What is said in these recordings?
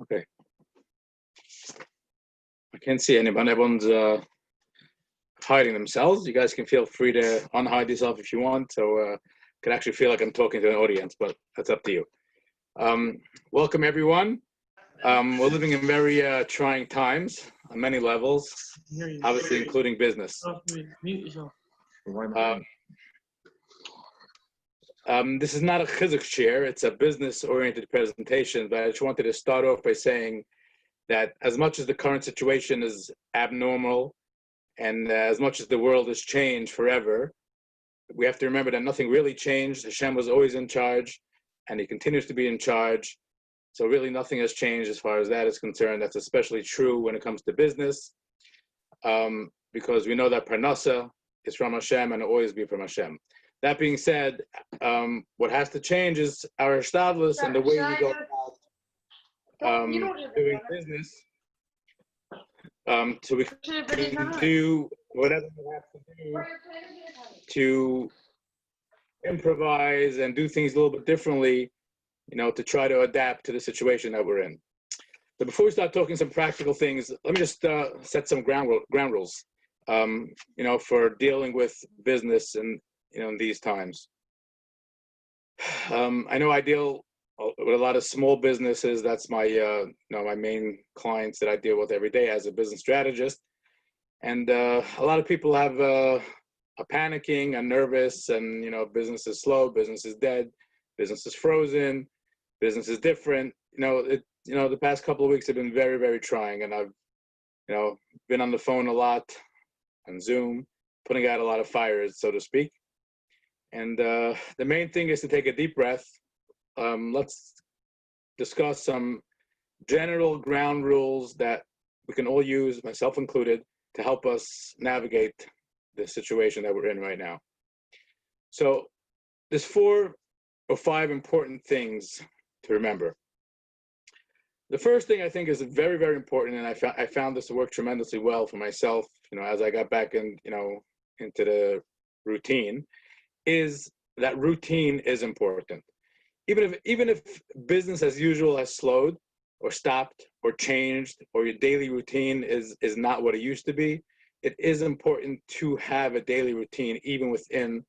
Okay. I can't see anyone. Everyone's hiding themselves. You guys can feel free to unhide yourself if you want. So could actually feel like I'm talking to an audience, but that's up to you. Welcome everyone. We're living in very trying times on many levels, obviously including business. This is not a chizuk share, it's a business-oriented presentation, but I just wanted to start off by saying that as much as the current situation is abnormal and as much as the world has changed forever, we have to remember that nothing really changed. Hashem was always in charge and he continues to be in charge. So really nothing has changed as far as that is concerned. That's especially true when it comes to business, because we know that Parnasa is from Hashem and will always be from Hashem. That being said, what has to change is our hishtadlus and the way we go about doing business, so we can do whatever we have to do to improvise and do things a little bit differently, to try to adapt to the situation that we're in. But before we start talking some practical things, let me just set some ground rules, for dealing with business and in these times. I know I deal with a lot of small businesses. That's my my main clients that I deal with every day as a business strategist. And a lot of people have a panicking and nervous, and business is slow, business is dead, business is frozen, business is different. The past couple of weeks have been very, very trying, and I've been on the phone a lot, on Zoom, putting out a lot of fires, so to speak. And the main thing is to take a deep breath. Let's discuss some general ground rules that we can all use, myself included, to help us navigate the situation that we're in right now. So there's 4 or 5 important things to remember. The first thing I think is very, very important, and I found this to work tremendously well for myself, as I got back into the routine, is that routine is important. Even if business as usual has slowed or stopped or changed, or your daily routine is not what it used to be, it is important to have a daily routine even within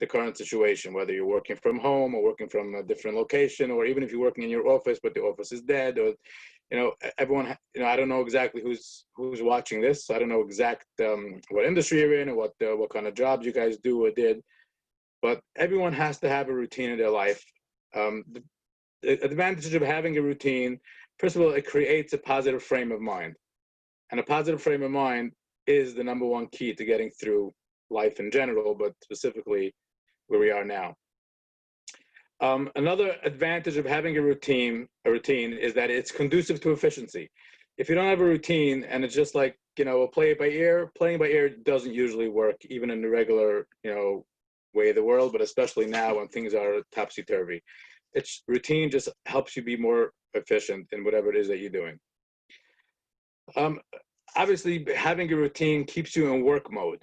the current situation, whether you're working from home or working from a different location, or even if you're working in your office but the office is dead, or everyone, I don't know exactly who's watching this, so I don't know exact what industry you're in or what kind of jobs you guys do or did, but everyone has to have a routine in their life. The advantage of having a routine, first of all, it creates a positive frame of mind, and a positive frame of mind is the number one key to getting through life in general, but specifically where we are now. Another advantage of having a routine is that it's conducive to efficiency. If you don't have a routine and it's just like, play it by ear, playing by ear doesn't usually work, even in the regular, way of the world, but especially now when things are topsy-turvy. It's routine just helps you be more efficient in whatever it is that you're doing. Obviously, having a routine keeps you in work mode.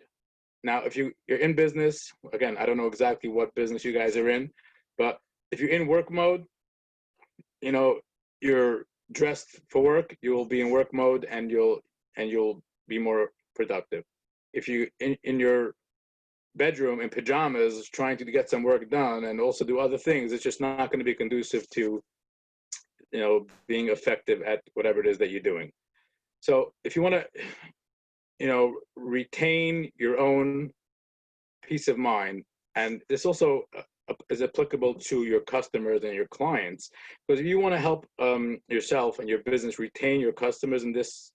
Now, if you're in business, again, I don't know exactly what business you guys are in, but if you're in work mode, you're dressed for work, you will be in work mode, and you'll be more productive. If you in your bedroom in pajamas trying to get some work done and also do other things, it's just not going to be conducive to being effective at whatever it is that you're doing. So if you want to retain your own peace of mind, and this also is applicable to your customers and your clients, because if you want to help yourself and your business retain your customers in this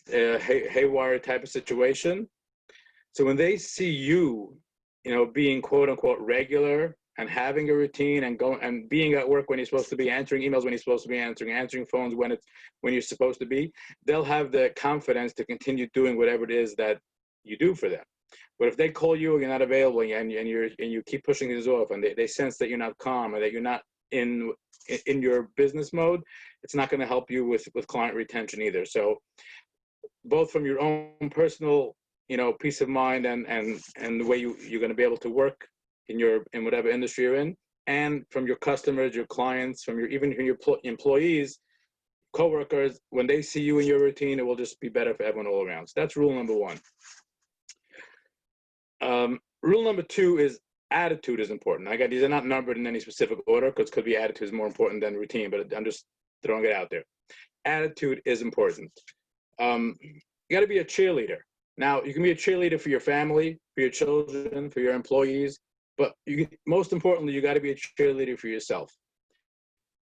haywire type of situation, so when they see you, being quote unquote regular and having a routine and being at work when you're supposed to be, answering emails when you're supposed to be answering phones when you're supposed to be, they'll have the confidence to continue doing whatever it is that you do for them. But if they call you and you're not available and you keep pushing these off, and they sense that you're not calm or that you're not in your business mode, it's not going to help you with client retention either. So both from your own personal peace of mind and the way you're going to be able to work in whatever industry you're in, and from your customers, your clients, even your employees, coworkers, when they see you in your routine, it will just be better for everyone all around. So that's rule number one. Rule number two is attitude is important. Again, these are not numbered in any specific order because could be attitude is more important than routine, but I'm just throwing it out there. Attitude is important. You got to be a cheerleader. Now, you can be a cheerleader for your family, for your children, for your employees, but most importantly, you got to be a cheerleader for yourself.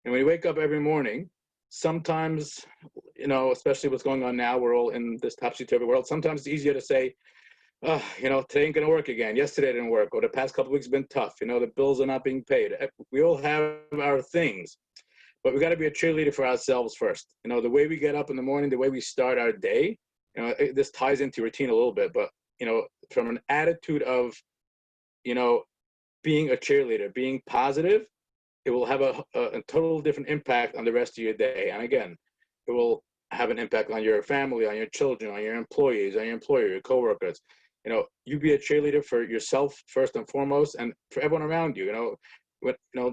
And when you wake up every morning, sometimes, especially what's going on now, we're all in this topsy-turvy world. Sometimes it's easier to say, today ain't gonna work again. Yesterday didn't work, or the past couple of weeks have been tough. The bills are not being paid. We all have our things, but we got to be a cheerleader for ourselves first. The way we get up in the morning, the way we start our day. This ties into routine a little bit, but from an attitude of, being a cheerleader, being positive, it will have a total different impact on the rest of your day. And again, it will have an impact on your family, on your children, on your employees, on your employer, your coworkers. You be a cheerleader for yourself first and foremost, and for everyone around you.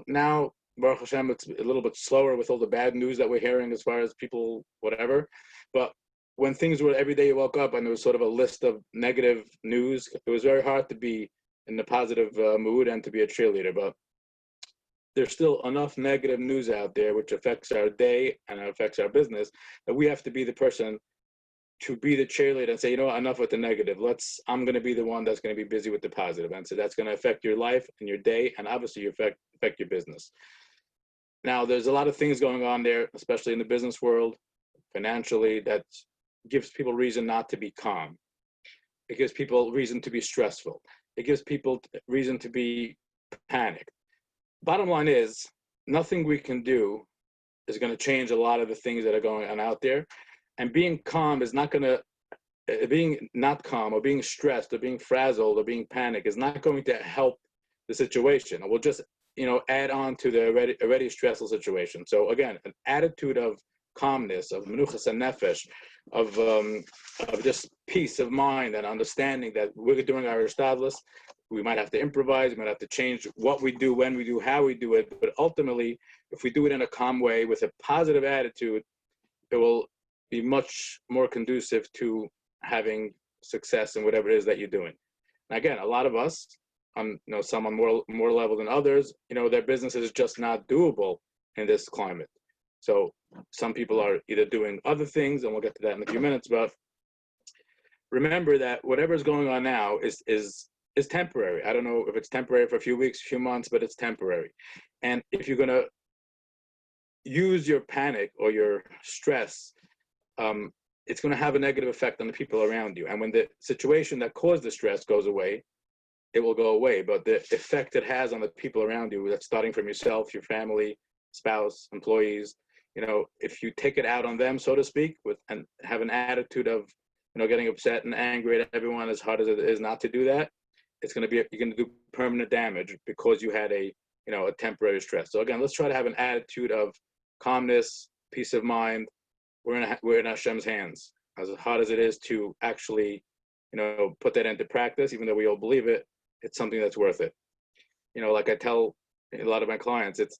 Now, Baruch Hashem, it's a little bit slower with all the bad news that we're hearing as far as people, whatever. But when things were every day you woke up and there was sort of a list of negative news, it was very hard to be in the positive mood and to be a cheerleader. But there's still enough negative news out there which affects our day and affects our business that we have to be the person to be the cheerleader and say, enough with the negative. I'm going to be the one that's going to be busy with the positive. And so that's going to affect your life and your day, and obviously affect your business. Now, there's a lot of things going on there, especially in the business world, financially, that gives people reason not to be calm. It gives people reason to be stressful. It gives people reason to be panicked. Bottom line is, nothing we can do is going to change a lot of the things that are going on out there. And being calm is not going to, being not calm or being stressed or being frazzled or being panicked is not going to help the situation. It will just, add on to the already stressful situation. So again, an attitude of calmness, of menuchas and nefesh, of just peace of mind and understanding that we're doing our ishtadlus. We might have to improvise, we might have to change what we do, when we do, how we do it. But ultimately, if we do it in a calm way with a positive attitude, it will be much more conducive to having success in whatever it is that you're doing. And again, a lot of us, some on more level than others, their business is just not doable in this climate. So some people are either doing other things, and we'll get to that in a few minutes, but remember that whatever is going on now is temporary. I don't know if it's temporary for a few weeks, a few months, but it's temporary. And if you're going to use your panic or your stress, it's going to have a negative effect on the people around you. And when the situation that caused the stress goes away, it will go away. But the effect it has on the people around you, that's starting from yourself, your family, spouse, employees, if you take it out on them, so to speak, and have an attitude of, getting upset and angry at everyone, as hard as it is not to do that, you're going to do permanent damage because you had a temporary stress. So again, let's try to have an attitude of calmness, peace of mind. We're in Hashem's hands. As hard as it is to actually, put that into practice, even though we all believe it, it's something that's worth it. Like I tell a lot of my clients, it's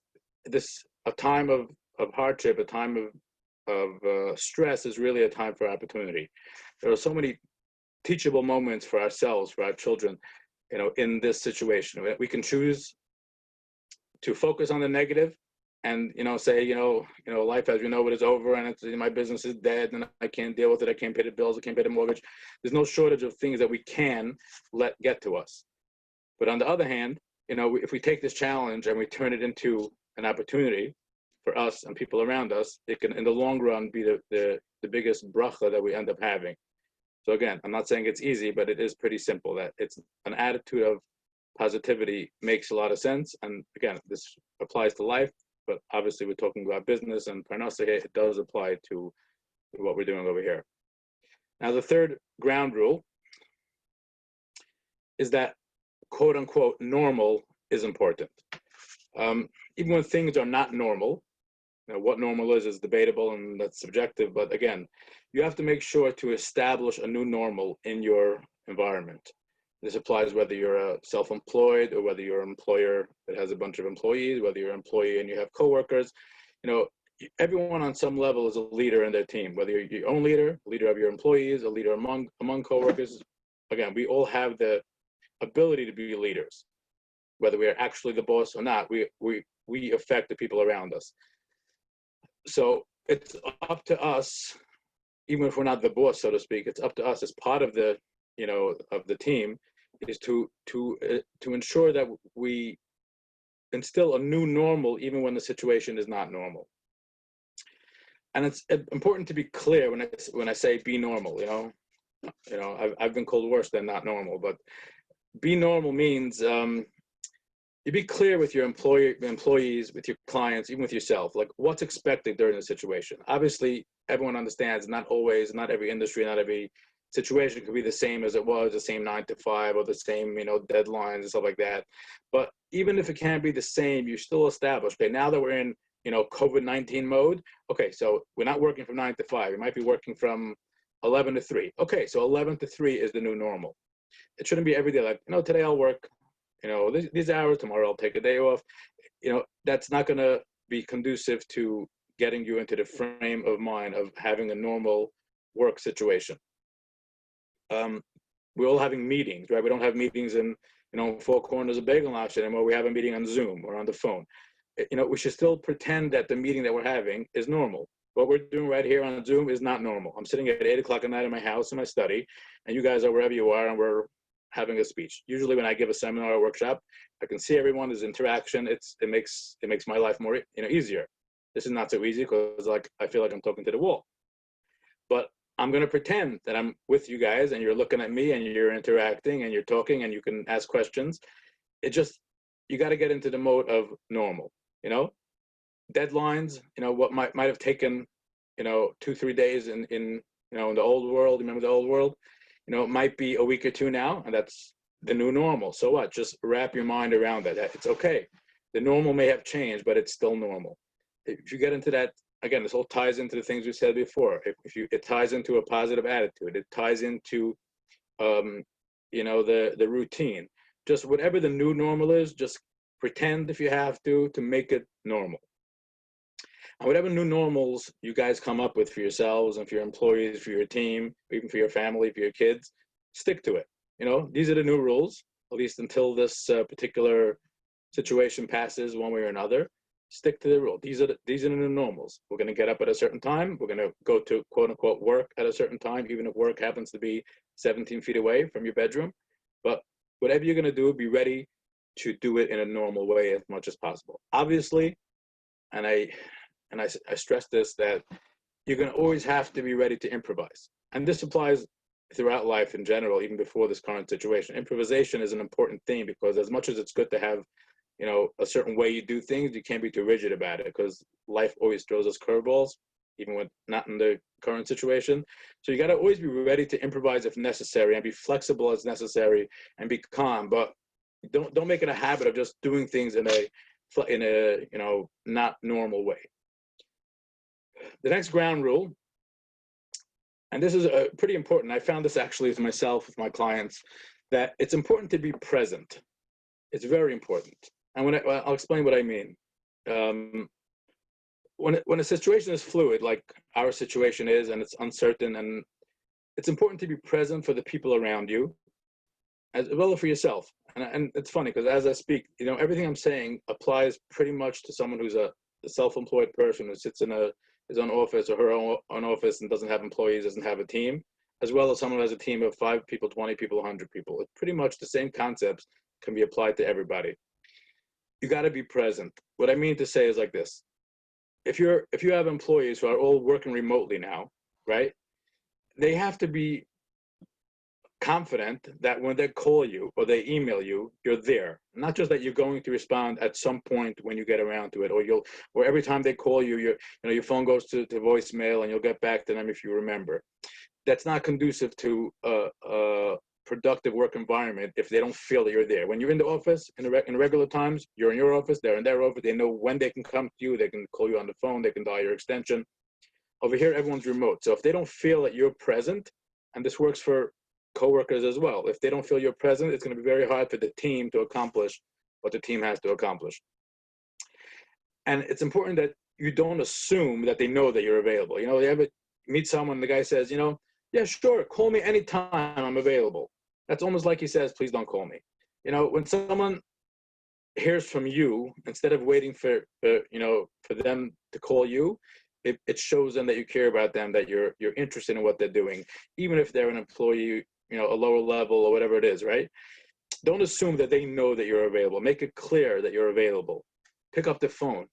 a time of hardship, a time of stress is really a time for opportunity. There are so many teachable moments for ourselves, for our children, in this situation. We can choose to focus on the negative and, say, life as we know it is over, and my business is dead, and I can't deal with it. I can't pay the bills. I can't pay the mortgage. There's no shortage of things that we can let get to us. But on the other hand, if we take this challenge and we turn it into an opportunity for us and people around us, it can, in the long run, be the biggest bracha that we end up having. So again, I'm not saying it's easy, but it is pretty simple. That it's an attitude of positivity makes a lot of sense. And again, this applies to life, but obviously we're talking about business and parnasa here. It does apply to what we're doing over here. Now, the third ground rule is that, quote unquote, normal is important. Even when things are not normal, what normal is debatable and that's subjective, but again, you have to make sure to establish a new normal in your environment. This applies whether you're self-employed or whether you're an employer that has a bunch of employees, whether you're an employee and you have coworkers. everyone on some level is a leader in their team, whether you're your own leader, leader of your employees, a leader among coworkers. Again, we all have the ability to be leaders, whether we are actually the boss or not. We affect the people around us. So it's up to us, even if we're not the boss, so to speak. It's up to us as part of the, of the team, is to ensure that we instill a new normal, even when the situation is not normal. And it's important to be clear when I say be normal. I've been called worse than not normal, but be normal means you be clear with your employees, with your clients, even with yourself, like what's expected during the situation. Obviously, everyone understands not every industry, not every situation could be the same as it was, the same 9 to 5 or the same, deadlines and stuff like that. But even if it can't be the same, you still establish, okay, now that we're in, COVID-19 mode, okay, so we're not working from 9 to 5. We might be working from 11 to 3. Okay, so 11 to 3 is the new normal. It shouldn't be every day like, today I'll work, these hours, tomorrow I'll take a day off. That's not going to be conducive to getting you into the frame of mind of having a normal work situation. We're all having meetings, right? We don't have meetings in, four corners of Bagel Lounge anymore. We have a meeting on Zoom or on the phone. We should still pretend that the meeting that we're having is normal. What we're doing right here on Zoom is not normal. I'm sitting at 8 o'clock at night in my house, in my study, and you guys are wherever you are, and we're having a speech. Usually when I give a seminar or workshop, I can see everyone, there's interaction. It makes my life more, easier. This is not so easy because I feel like I'm talking to the wall. But I'm going to pretend that I'm with you guys and you're looking at me and you're interacting and you're talking and you can ask questions. You got to get into the mode of normal, deadlines, what might have taken, 2-3 days in the old world. Remember the old world? It might be a week or two now, and that's the new normal. So what? Just wrap your mind around that. It's okay. The normal may have changed, but it's still normal. If you get into that, again, this all ties into the things we said before. It ties into a positive attitude. It ties into, the routine. Just whatever the new normal is, just pretend if you have to make it normal. And whatever new normals you guys come up with for yourselves and for your employees, for your team, even for your family, for your kids, stick to it. These are the new rules, at least until this particular situation passes one way or another. Stick to the rule. These are the new normals. We're going to get up at a certain time. We're going to go to quote unquote work at a certain time, even if work happens to be 17 feet away from your bedroom. But whatever you're going to do, be ready to do it in a normal way as much as possible. Obviously, and I stress this, that you're going to always have to be ready to improvise. And this applies throughout life in general, even before this current situation. Improvisation is an important thing because as much as it's good to have, a certain way you do things, you can't be too rigid about it because life always throws us curveballs, even when not in the current situation. So you got to always be ready to improvise if necessary and be flexible as necessary and be calm, but don't make it a habit of just doing things in a not normal way. The next ground rule, and this is pretty important. I found this actually with myself, with my clients, that it's important to be present. It's very important. And I'll explain what I mean. When a situation is fluid, like our situation is, and it's uncertain, and it's important to be present for the people around you, as well as for yourself. And it's funny because as I speak, everything I'm saying applies pretty much to someone who's a self-employed person who sits in his own office or her own office and doesn't have employees, doesn't have a team, as well as someone who has a team of 5 people, 20 people, 100 people. It's pretty much the same concepts can be applied to everybody. You got to be present. What I mean to say is like this. If you have employees who are all working remotely now, right? They have to be confident that when they call you or they email you, you're there. Not just that you're going to respond at some point when you get around to it, or every time they call you, your phone goes to voicemail and you'll get back to them if you remember. That's not conducive to a productive work environment if they don't feel that you're there. When you're in the office in regular times, you're in your office, they're in their office. They know when they can come to you. They can call you on the phone. They can dial your extension. Over here, everyone's remote. So if they don't feel that you're present, and this works for coworkers as well, if they don't feel you're present, it's going to be very hard for the team to accomplish what the team has to accomplish. And it's important that you don't assume that they know that you're available. You ever meet someone, the guy says, yeah, sure, call me anytime I'm available. That's almost like he says, please don't call me. When someone hears from you, instead of waiting for them to call you, it shows them that you care about them, that you're interested in what they're doing, even if they're an employee, a lower level or whatever it is, right? Don't assume that they know that you're available. Make it clear that you're available. Pick up the phone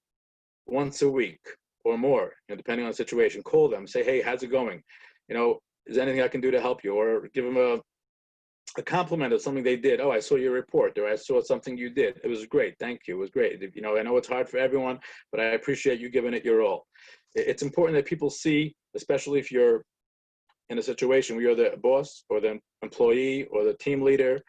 once a week or more, depending on the situation. Call them, say, hey, how's it going? Is there anything I can do to help you? Or give them a compliment of something they did. Oh, I saw your report, or I saw something you did. It was great. Thank you. It was great. I know it's hard for everyone, but I appreciate you giving it your all. It's important that people see, especially if you're in a situation where you're the boss or the employee or the team leader,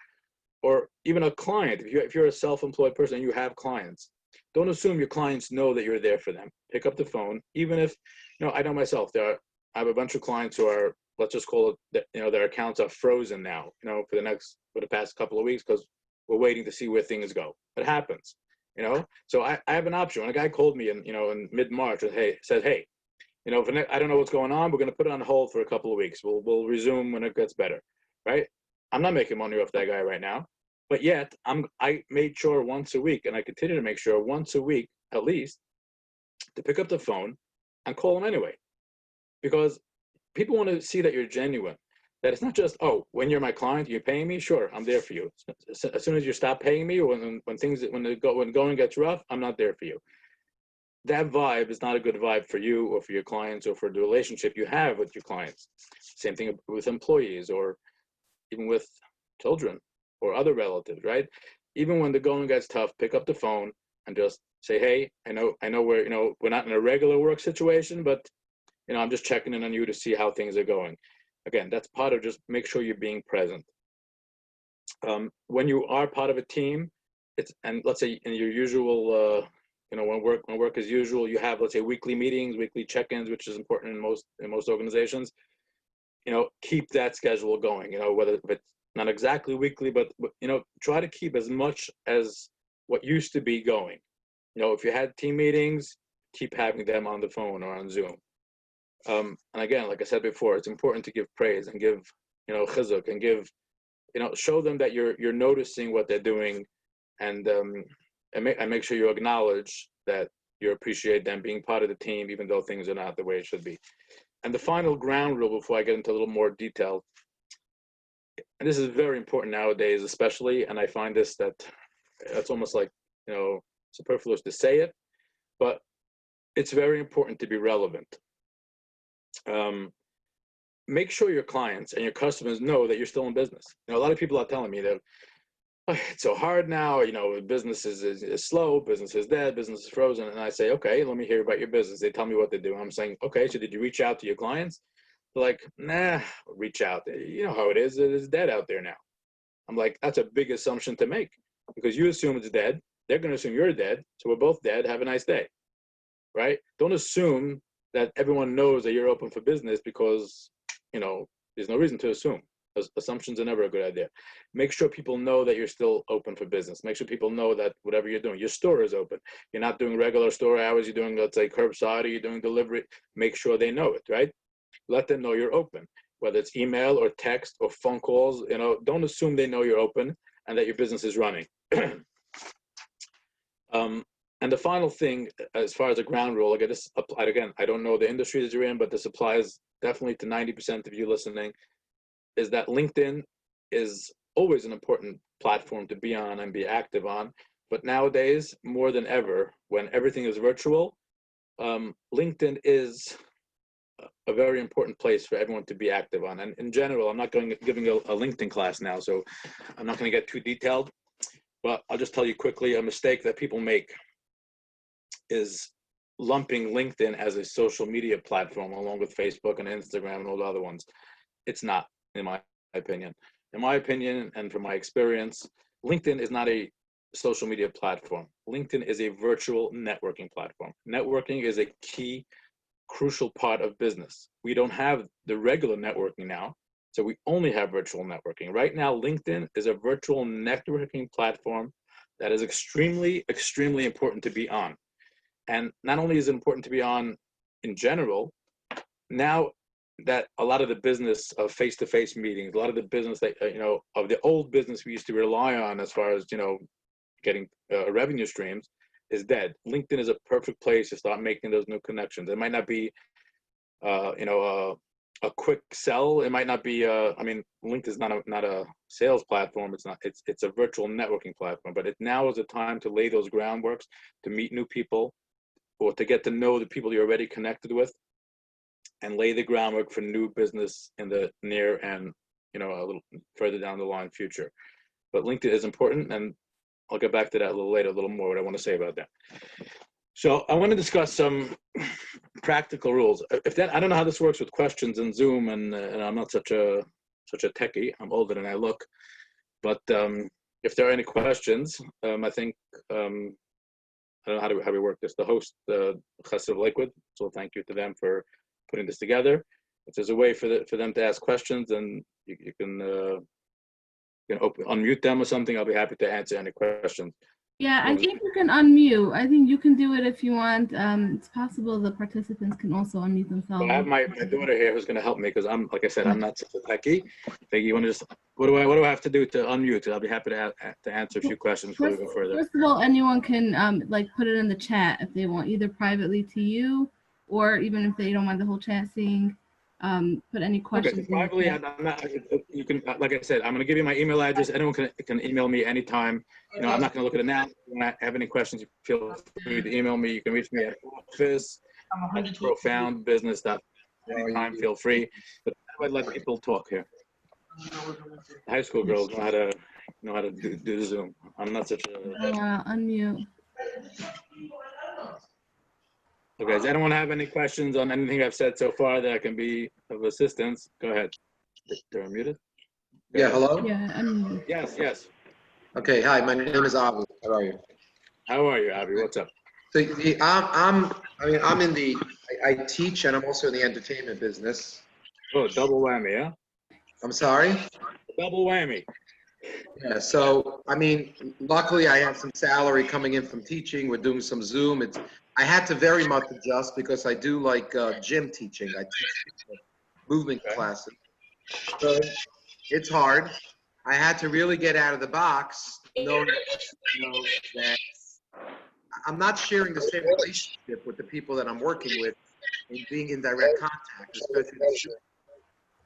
or even a client. If you're a self-employed person and you have clients, don't assume your clients know that you're there for them. Pick up the phone, even if, I know myself, I have a bunch of clients who are, let's just call it, their accounts are frozen now, for the past couple of weeks, because we're waiting to see where things go. It happens, So I have an option. When a guy called me in mid-March and said, hey, I don't know what's going on. We're going to put it on hold for a couple of weeks. We'll resume when it gets better, right? I'm not making money off that guy right now, but yet I made sure once a week, and I continue to make sure once a week at least, to pick up the phone and call him anyway, because people want to see that you're genuine. That it's not just, oh, when you're my client, you're paying me. Sure, I'm there for you. As soon as you stop paying me, or when going gets rough, I'm not there for you. That vibe is not a good vibe for you or for your clients or for the relationship you have with your clients. Same thing with employees, or even with children or other relatives, right? Even when the going gets tough, pick up the phone and just say, hey, I know we're not in a regular work situation, but I'm just checking in on you to see how things are going. Again, that's part of just make sure you're being present. When you are part of a team, and let's say in your usual, when work is usual, you have, let's say, weekly meetings, weekly check-ins, which is important in most organizations. Keep that schedule going. Whether it's not exactly weekly, but try to keep as much as what used to be going. If you had team meetings, keep having them on the phone or on Zoom. And again, like I said before, it's important to give praise and give, chizuk, and give, show them that you're noticing what they're doing, and make sure you acknowledge that you appreciate them being part of the team, even though things are not the way it should be. And the final ground rule, before I get into a little more detail, and this is very important nowadays, especially, and I find that's almost like, superfluous to say it, but it's very important to be relevant. Make sure your clients and your customers know that you're still in business. A lot of people are telling me that, oh, it's so hard now, business is slow, business is dead, business is frozen. And I say, okay, let me hear about your business. They tell me what they do. I'm saying, okay, so did you reach out to your clients? They're like, nah, reach out. You know how it is dead out there now. I'm like, that's a big assumption to make, because you assume it's dead. They're going to assume you're dead. So we're both dead. Have a nice day, right? Don't assume that everyone knows that you're open for business, because, there's no reason to assume. Assumptions are never a good idea. Make sure people know that you're still open for business. Make sure people know that whatever you're doing, your store is open. You're not doing regular store hours. You're doing, let's say, curbside, or you're doing delivery. Make sure they know it, right? Let them know you're open, whether it's email or text or phone calls. Don't assume they know you're open and that your business is running. And the final thing, as far as a ground rule, again, I don't know the industry that you're in, but this applies definitely to 90% of you listening, is that LinkedIn is always an important platform to be on and be active on. But nowadays, more than ever, when everything is virtual, LinkedIn is a very important place for everyone to be active on. And in general, I'm not giving a LinkedIn class now, so I'm not going to get too detailed, but I'll just tell you quickly, a mistake that people make is lumping LinkedIn as a social media platform along with Facebook and Instagram and all the other ones. It's not, in my opinion. In my opinion, and from my experience, LinkedIn is not a social media platform. LinkedIn is a virtual networking platform. Networking is a key, crucial part of business. We don't have the regular networking now, so we only have virtual networking. Right now, LinkedIn is a virtual networking platform that is extremely, extremely important to be on. And not only is it important to be on in general, now that a lot of the business of face-to-face meetings, a lot of the business that, of the old business we used to rely on as far as, getting revenue streams is dead. LinkedIn is a perfect place to start making those new connections. It might not be, a quick sell. It might not be, LinkedIn is not a sales platform. It's a virtual networking platform, but now is the time to lay those groundworks, to meet new people or to get to know the people you're already connected with, and lay the groundwork for new business in the near and, a little further down the line future. But LinkedIn is important, and I'll get back to that a little later, a little more what I want to say about that. So I want to discuss some practical rules. I don't know how this works with questions in Zoom, and I'm not such a techie. I'm older than I look. But if there are any questions, I think, I don't know how we work this. The host, Chesed of Lakewood, so thank you to them for putting this together. If there's a way for them to ask questions, and you can unmute them or something, I'll be happy to answer any questions. Yeah, I think you can unmute. I think you can do it if you want. It's possible the participants can also unmute themselves. Well, I have my daughter here who's going to help me, because like I said, I'm not such a techie. You want to just, what do I have to do to unmute? I'll be happy to answer a few questions before we go further. First of all, anyone can put it in the chat if they want, either privately to you, or even if they don't want the whole chat seeing. Put any questions. Okay, privately, I'm not, you can, like I said, I'm going to give you my email address. Anyone can email me anytime. I'm not going to look at it now. If you have any questions, feel free to email me. You can reach me at office@profoundbusiness.com. Anytime, feel free. But I let people talk here. High school girls know how to do Zoom. I'm not such a. Unmute. Okay, does anyone have any questions on anything I've said so far that can be of assistance? Go ahead. They're unmuted. Yeah, hello? Yeah, unmute. Yes. Okay, hi, my name is Avi. How are you? How are you, Avi? What's up? So I teach, and I'm also in the entertainment business. Oh, double whammy, yeah? I'm sorry? Double whammy. Yeah, so, luckily I have some salary coming in from teaching. We're doing some Zoom. I had to very much adjust because I do gym teaching. I teach movement classes. So it's hard. I had to really get out of the box, knowing that I'm not sharing the same relationship with the people that I'm working with and being in direct contact, especially the students.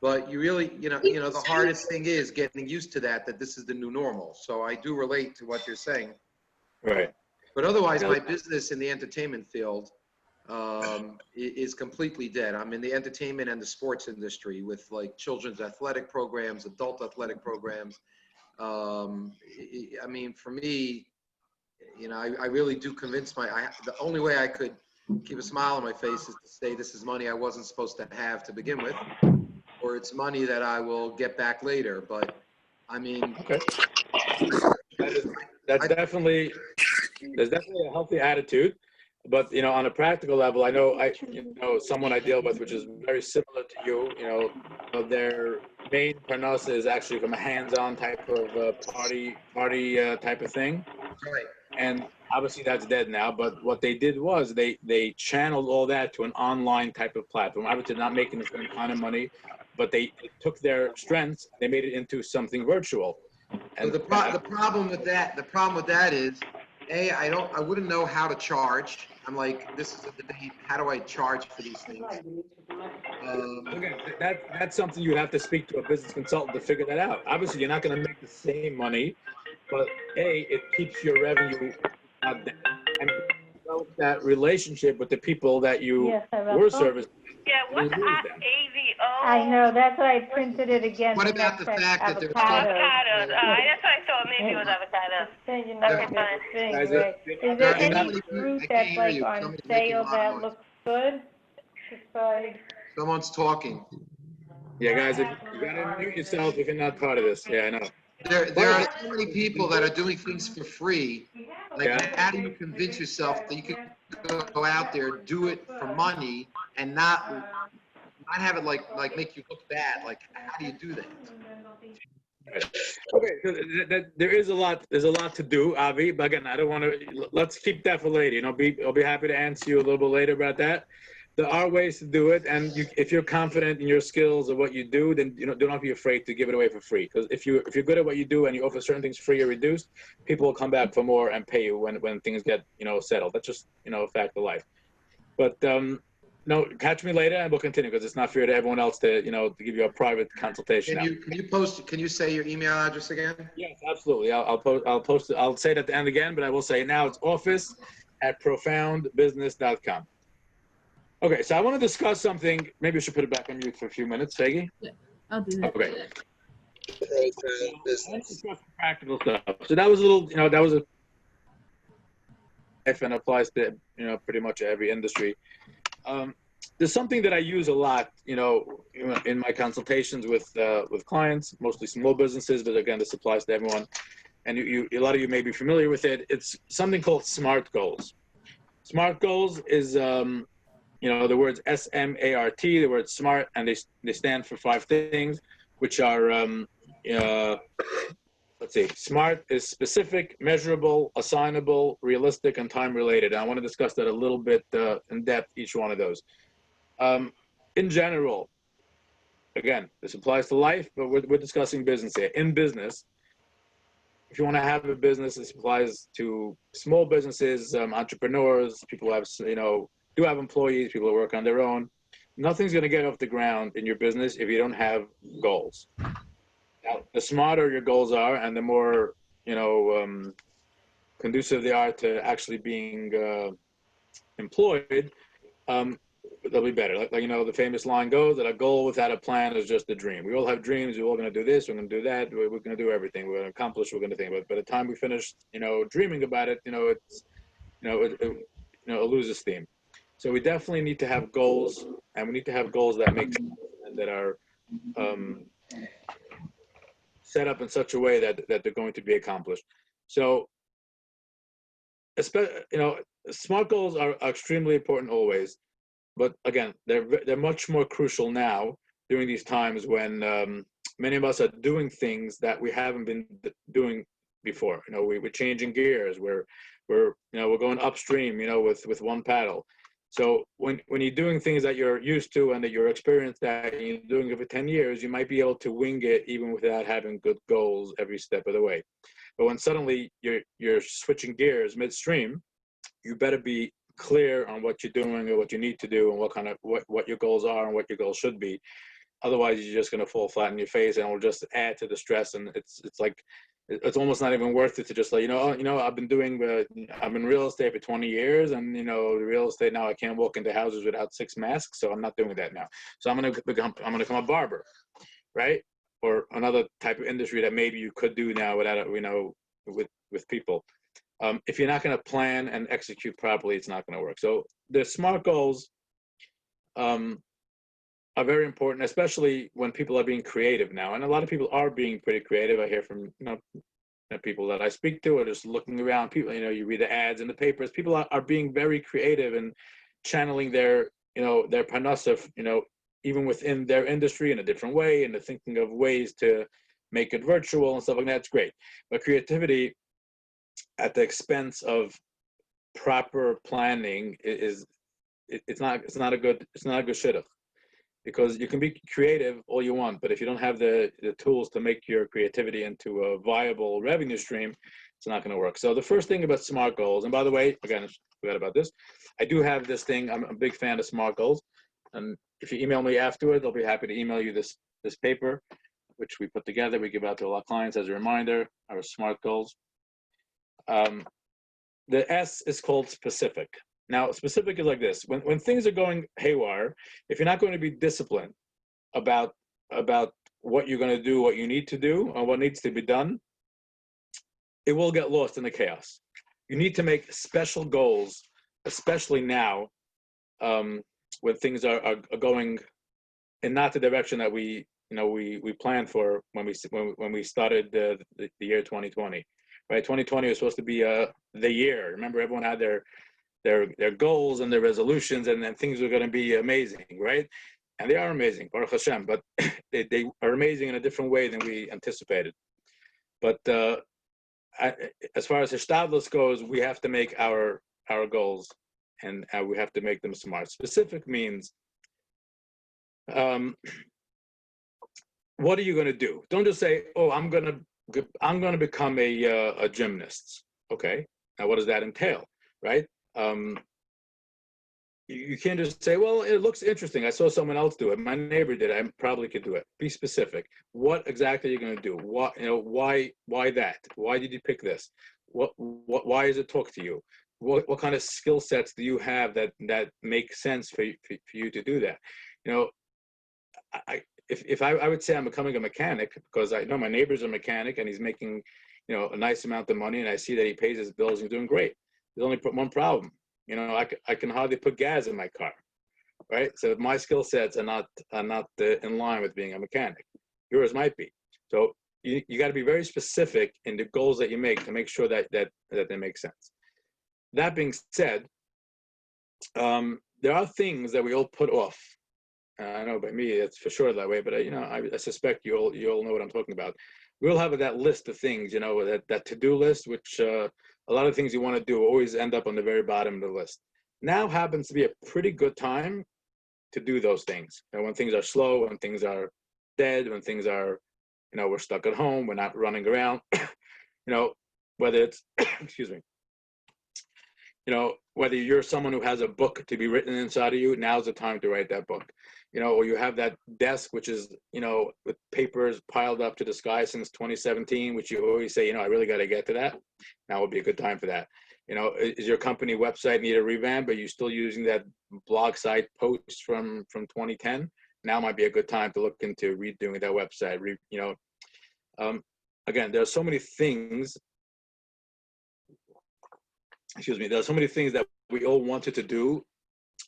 But you really, the hardest thing is getting used to that this is the new normal. So I do relate to what you're saying. Right. But otherwise, my business in the entertainment field is completely dead. I'm in the entertainment and the sports industry with children's athletic programs, adult athletic programs. For me, I really do convince the only way I could keep a smile on my face is to say this is money I wasn't supposed to have to begin with, or it's money that I will get back later. But okay. There's definitely a healthy attitude, but on a practical level, I know someone I deal with, which is very similar to you. Their main parnassa is actually from a hands-on type of party type of thing. Right. And obviously that's dead now. But what they did was they channeled all that to an online type of platform. Obviously not making the same kind of money, but they took their strengths, they made it into something virtual. And so the problem with that is, I wouldn't know how to charge. I'm like, this is a debate. How do I charge for these things? Okay, that's something you have to speak to a business consultant to figure that out. Obviously, you're not going to make the same money, but it keeps your revenue down, and develop that relationship with the people that you were servicing. Yeah, what's AVO? I know, that's why I printed it again. What about the fact that there's avocados? That's why I thought maybe it was avocados. Is there any fruit that's on sale that looks good? Someone's talking. Yeah, guys, you gotta mute yourself if you're not part of this. Yeah, I know. There are so many people that are doing things for free. How do you convince yourself that you can go out there, do it for money, and not have it make you look bad? How do you do that? Right. Okay, so there is a lot. There's a lot to do, Avi. But again, I don't want to. Let's keep that for later. I'll be happy to answer you a little bit later about that. There are ways to do it, and if you're confident in your skills or what you do, then don't be afraid to give it away for free. Because if you're good at what you do and you offer certain things free or reduced, people will come back for more and pay you when things get settled. That's just a fact of life. But no, catch me later and we'll continue because it's not fair to everyone else to to give you a private consultation. Can you say your email address again? Yes, absolutely. I'll post it. I'll say it at the end again, but I will say it now. It's office@profoundbusiness.com. Okay, so I want to discuss something. Maybe we should put it back on mute for a few minutes, Faggy. Yeah, I'll do that. Okay. Let's discuss practical stuff. So that was a little, that was a and applies to pretty much every industry. There's something that I use a lot, in my consultations with clients, mostly small businesses, but again, this applies to everyone. And a lot of you may be familiar with it. It's something called SMART goals. SMART goals is, the words SMART, the word SMART, and they stand for 5 things, which are, let's see, SMART is specific, measurable, assignable, realistic, and time-related. I want to discuss that a little bit in depth, each one of those. In general, again, this applies to life, but we're discussing business here. In business, if you want to have a business, this applies to small businesses, entrepreneurs, people who have, do have employees, people who work on their own. Nothing's going to get off the ground in your business if you don't have goals. Now, the smarter your goals are and the more, conducive they are to actually being employed, they'll be better. Like the famous line goes that a goal without a plan is just a dream. We all have dreams. We're all going to do this. We're going to do that. We're going to do everything. We're going to accomplish. We're going to think. But by the time we finish, dreaming about it, it's, it loses steam. So we definitely need to have goals, and we need to have goals that make sense and that are set up in such a way that they're going to be accomplished. So, SMART goals are extremely important always, but again, they're much more crucial now during these times when many of us are doing things that we haven't been doing before. We're changing gears. We're going upstream. With one paddle. So when you're doing things that you're used to and that you're experienced at, and you're doing it for 10 years, you might be able to wing it even without having good goals every step of the way. But when suddenly you're switching gears midstream, you better be clear on what you're doing or what you need to do and what your goals are and what your goals should be. Otherwise, you're just going to fall flat on your face, and it will just add to the stress. And it's like it's almost not even worth it to just like I've been real estate for 20 years, and the real estate now I can't walk into houses without 6 masks, so I'm not doing that now. So I'm going to become a barber, right? Or another type of industry that maybe you could do now without with people. If you're not going to plan and execute properly, it's not going to work. So the SMART goals are very important, especially when people are being creative now. And a lot of people are being pretty creative. I hear from people that I speak to, or just looking around. People, you read the ads in the papers. People are being very creative and channeling their parnasa, even within their industry in a different way, and they're thinking of ways to make it virtual and stuff like that. It's great, but creativity at the expense of proper planning it's not a good shidduch. Because you can be creative all you want, but if you don't have the tools to make your creativity into a viable revenue stream, it's not going to work. So the first thing about SMART goals, and by the way, again, I forgot about this, I do have this thing. I'm a big fan of SMART goals, and if you email me afterwards, I'll be happy to email you this paper, which we put together. We give out to a lot of clients as a reminder, our SMART goals. The S is called specific. Now, specific is like this. When things are going haywire, if you're not going to be disciplined about what you're going to do, what you need to do, or what needs to be done, it will get lost in the chaos. You need to make special goals, especially now, when things are going in not the direction that we planned for when we started the year 2020. Right? 2020 was supposed to be the year. Remember, everyone had their goals and their resolutions, and then things were going to be amazing, right? and they are amazing, Baruch Hashem, but they are amazing in a different way than we anticipated. But as far as Hishtadlus goes, we have to make our goals, and we have to make them smart. Specific means, what are you going to do? Don't just say, "Oh, I'm going to become a gymnast." Okay, now what does that entail, right? You can't just say, "Well, it looks interesting. I saw someone else do it. My neighbor did it. I probably could do it." Be specific. What exactly are you going to do? What, why that? Why did you pick this? Why does it talk to you? What kind of skill sets do you have that make sense for you to do that? If I would say I'm becoming a mechanic because I know my neighbor's a mechanic and he's making, a nice amount of money, and I see that he pays his bills and he's doing great. There's only one problem. I can hardly put gas in my car, right? So my skill sets are not in line with being a mechanic. Yours might be. So you got to be very specific in the goals that you make to make sure that they make sense. That being said, there are things that we all put off. I know by me it's for sure that way, but I suspect you all know what I'm talking about. We'll have that list of things, that to-do list, which a lot of things you want to do always end up on the very bottom of the list. Now happens to be a pretty good time to do those things. When things are slow, when things are dead, when things are, we're stuck at home, we're not running around, whether it's, excuse me, whether you're someone who has a book to be written inside of you, now's the time to write that book. Or you have that desk, which is, with papers piled up to the sky since 2017, which you always say, I really got to get to that. Now would be a good time for that. Is your company website need a revamp? Are you still using that blog site post from 2010? Now might be a good time to look into redoing that website. Again, there are so many things. Excuse me. There are so many things that we all wanted to do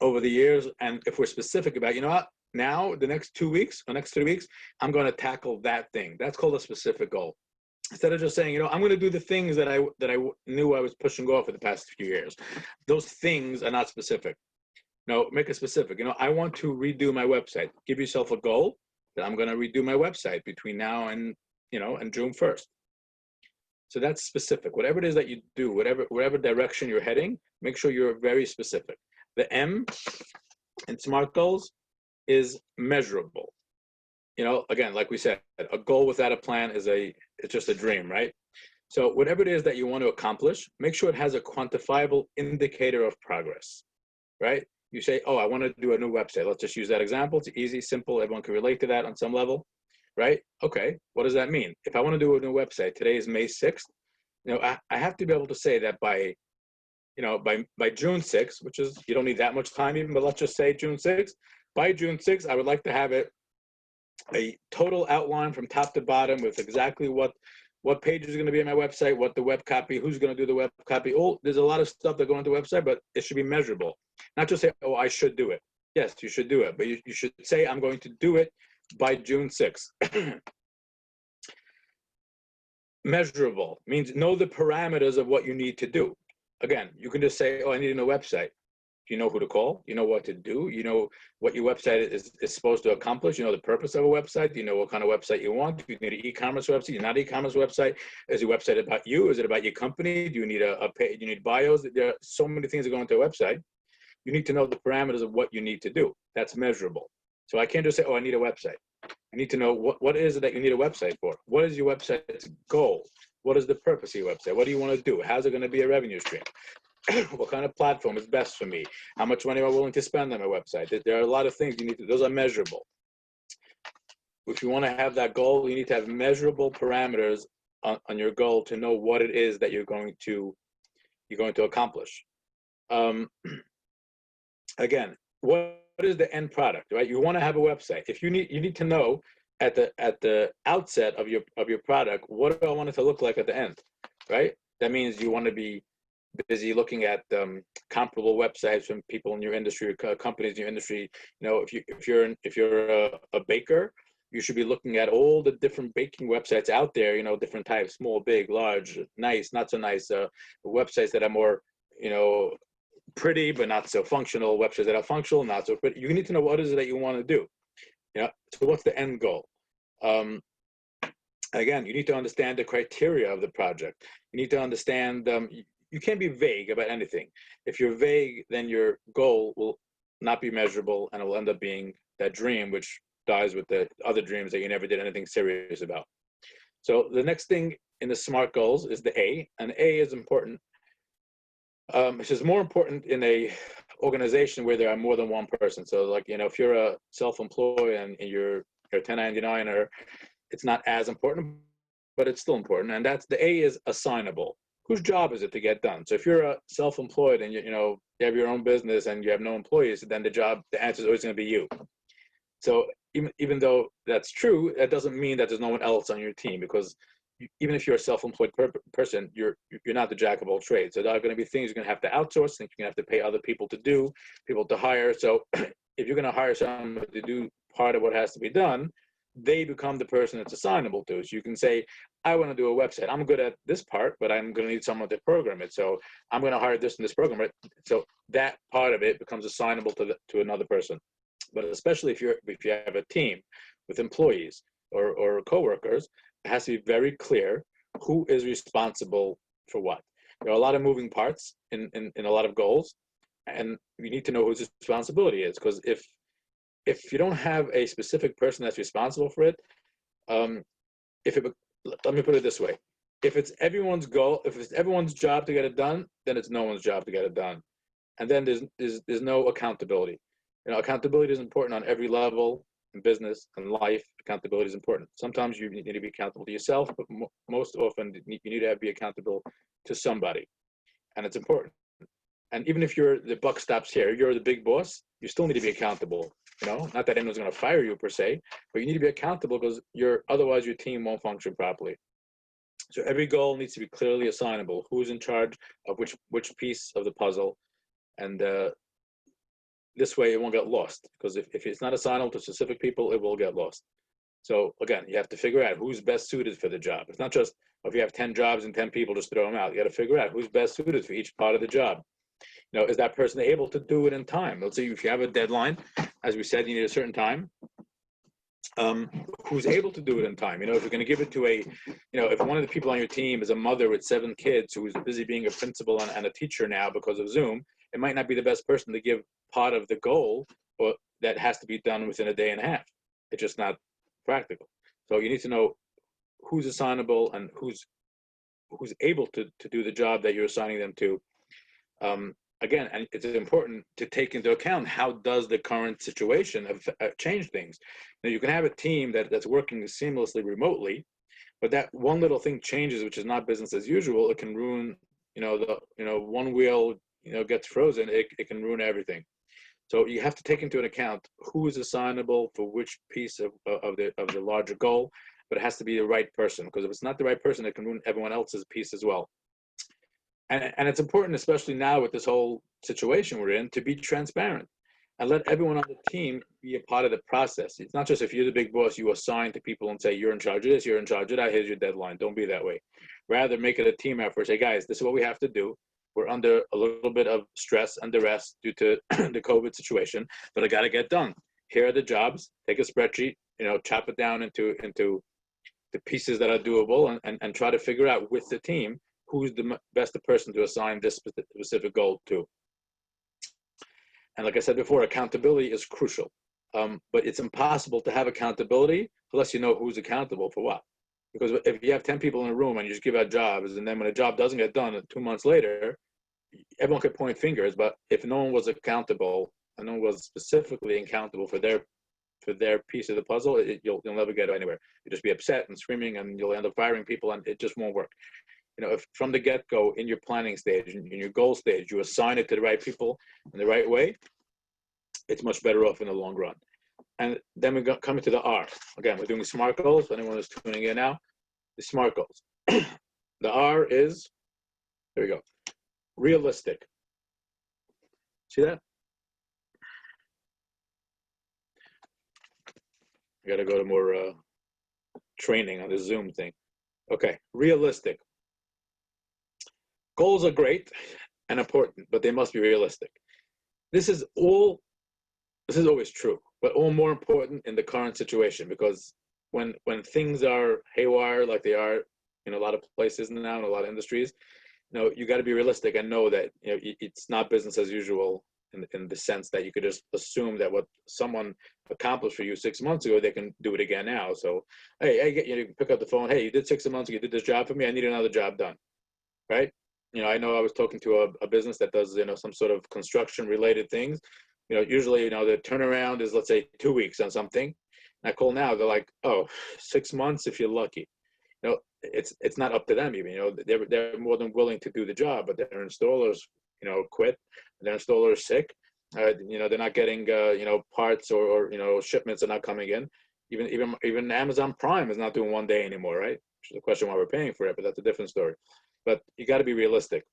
over the years, and if we're specific about, what, now the next 2 weeks or next 3 weeks, I'm going to tackle that thing. That's called a specific goal. Instead of just saying, I'm going to do the things that I knew I was pushing off for the past few years. Those things are not specific. No, make it specific. I want to redo my website. Give yourself a goal that I'm going to redo my website between now and and June 1st. So that's specific. Whatever it is that you do, whatever direction you're heading, make sure you're very specific. The M in SMART goals is measurable. Again, like we said, a goal without a plan it's just a dream, right? So whatever it is that you want to accomplish, make sure it has a quantifiable indicator of progress, right? You say, oh, I want to do a new website. Let's just use that example. It's easy, simple. Everyone can relate to that on some level, right? Okay, what does that mean? If I want to do a new website, today is May 6th. I have to be able to say that by June 6th, which is, you don't need that much time even, but let's just say June 6th. By June 6th, I would like to have it a total outline from top to bottom with exactly what page is going to be on my website, what the web copy, who's going to do the web copy. There's a lot of stuff that go into the website, but it should be measurable. Not just say, oh, I should do it. Yes, you should do it, but you should say, I'm going to do it by June 6th. Measurable means know the parameters of what you need to do. Again, you can just say, oh, I need a new website. You know who to call. You know what to do. You know what your website is supposed to accomplish. You know the purpose of a website. You know what kind of website you want. Do you need an e-commerce website? You're not an e-commerce website. Is your website about you? Is it about your company? Do you need a page? You need bios? There are so many things that go into a website. You need to know the parameters of what you need to do. That's measurable. So I can't just say, oh, I need a website. I need to know what is it that you need a website for? What is your website's goal? What is the purpose of your website? What do you want to do? How's it going to be a revenue stream? What kind of platform is best for me? How much money am I willing to spend on my website? There are a lot of things you need to, those are measurable. If you want to have that goal, you need to have measurable parameters on your goal to know what it is that you're going to accomplish. Again, what is the end product, right? You want to have a website. If you need to know at the outset of your product, what do I want it to look like at the end, right? That means you want to be busy looking at comparable websites from people in your industry, companies in your industry. If you're a baker, you should be looking at all the different baking websites out there. Different types: small, big, large, nice, not so nice. Websites that are more, pretty but not so functional. Websites that are functional, not so pretty. You need to know what is it that you want to do. So what's the end goal? Again, you need to understand the criteria of the project. You need to understand, you can't be vague about anything. If you're vague, then your goal will not be measurable, and it will end up being that dream, which dies with the other dreams that you never did anything serious about. So the next thing in the SMART goals is the A, and A is important. It's just more important in a organization where there are more than one person. So like, if you're a self-employed and you're 1099er, it's not as important, but it's still important. And that's the A is assignable. Whose job is it to get done? So if you're a self-employed and you have your own business and you have no employees, then the answer is always going to be you. So even though that's true, that doesn't mean that there's no one else on your team, because even if you're a self-employed person, you're not the jack of all trades. So there are going to be things you're going to have to outsource, things you're going to have to pay other people to do, people to hire. So if you're going to hire someone to do part of what has to be done, they become the person it's assignable to. So you can say, I want to do a website. I'm good at this part, but I'm going to need someone to program it. So I'm going to hire this and this programmer. So that part of it becomes assignable to another person. But especially if you have a team with employees or coworkers, it has to be very clear who is responsible for what. There are a lot of moving parts in a lot of goals, and you need to know whose responsibility is, because if you don't have a specific person that's responsible for it, let me put it this way: if it's everyone's goal, if it's everyone's job to get it done, then it's no one's job to get it done, and then there's no accountability. Accountability is important on every level in business and life. Accountability is important. Sometimes you need to be accountable to yourself, but most often you need to be accountable to somebody, and it's important. And even if the buck stops here, you're the big boss, you still need to be accountable. Not that anyone's going to fire you per se, but you need to be accountable, because otherwise your team won't function properly. So every goal needs to be clearly assignable. Who's in charge of which piece of the puzzle, and this way it won't get lost. Because if it's not assignable to specific people, it will get lost. So again, you have to figure out who's best suited for the job. It's not just if you have 10 jobs and 10 people, just throw them out. You got to figure out who's best suited for each part of the job. Is that person able to do it in time? Let's say if you have a deadline, as we said, you need a certain time. Who's able to do it in time? If you're going to give it to if one of the people on your team is a mother with 7 kids who's busy being a principal and a teacher now because of Zoom, it might not be the best person to give part of the goal, or that has to be done within a day and a half. It's just not practical. So you need to know who's assignable and who's able to do the job that you're assigning them to. Again, and it's important to take into account, how does the current situation change things? Now, you can have a team that's working seamlessly remotely, but that one little thing changes, which is not business as usual. It can ruin, one wheel, gets frozen. It can ruin everything. So you have to take into account who is assignable for which piece of the larger goal, but it has to be the right person, because if it's not the right person, it can ruin everyone else's piece as well. And it's important, especially now with this whole situation we're in, to be transparent and let everyone on the team be a part of the process. It's not just if you're the big boss, you assign to people and say, you're in charge of this, you're in charge of that, here's your deadline. Don't be that way. Rather, make it a team effort. Say, guys, this is what we have to do. We're under a little bit of stress and duress due to the COVID situation, but I got to get done. Here are the jobs. Take a spreadsheet, chop it down into the pieces that are doable, and try to figure out with the team who's the best person to assign this specific goal to. And like I said before, accountability is crucial. But it's impossible to have accountability unless you know who's accountable for what. Because if you have 10 people in a room and you just give out jobs, and then when a job doesn't get done 2 months later, everyone could point fingers. But if no one was accountable, and no one was specifically accountable for their piece of the puzzle, you'll never get anywhere. You'll just be upset and screaming, and you'll end up firing people, and it just won't work. If from the get-go, in your planning stage, in your goal stage, you assign it to the right people in the right way, it's much better off in the long run. And then we're coming to the R. Again, we're doing SMART goals. For anyone who's tuning in now, the SMART goals. The R is, there we go, realistic. See that? I got to go to more training on the Zoom thing. Okay, realistic. Goals are great and important, but they must be realistic. This is always true, but all more important in the current situation, because when things are haywire like they are in a lot of places now, in a lot of industries, you got to be realistic and know that it's not business as usual in the sense that you could just assume that what someone accomplished for you 6 months ago, they can do it again now. So, hey, you pick up the phone. Hey, you did 6 months ago, you did this job for me. I need another job done, right? I know I was talking to a business that does some sort of construction related things. Usually the turnaround is, let's say, 2 weeks on something. And I call now, they're like, oh, 6 months if you're lucky. It's not up to them even. They're more than willing to do the job, but their installers quit. Their installer is sick. They're not getting parts or shipments are not coming in. Even Amazon Prime is not doing 1 day anymore, right? Which is a question why we're paying for it, but that's a different story. But you got to be realistic.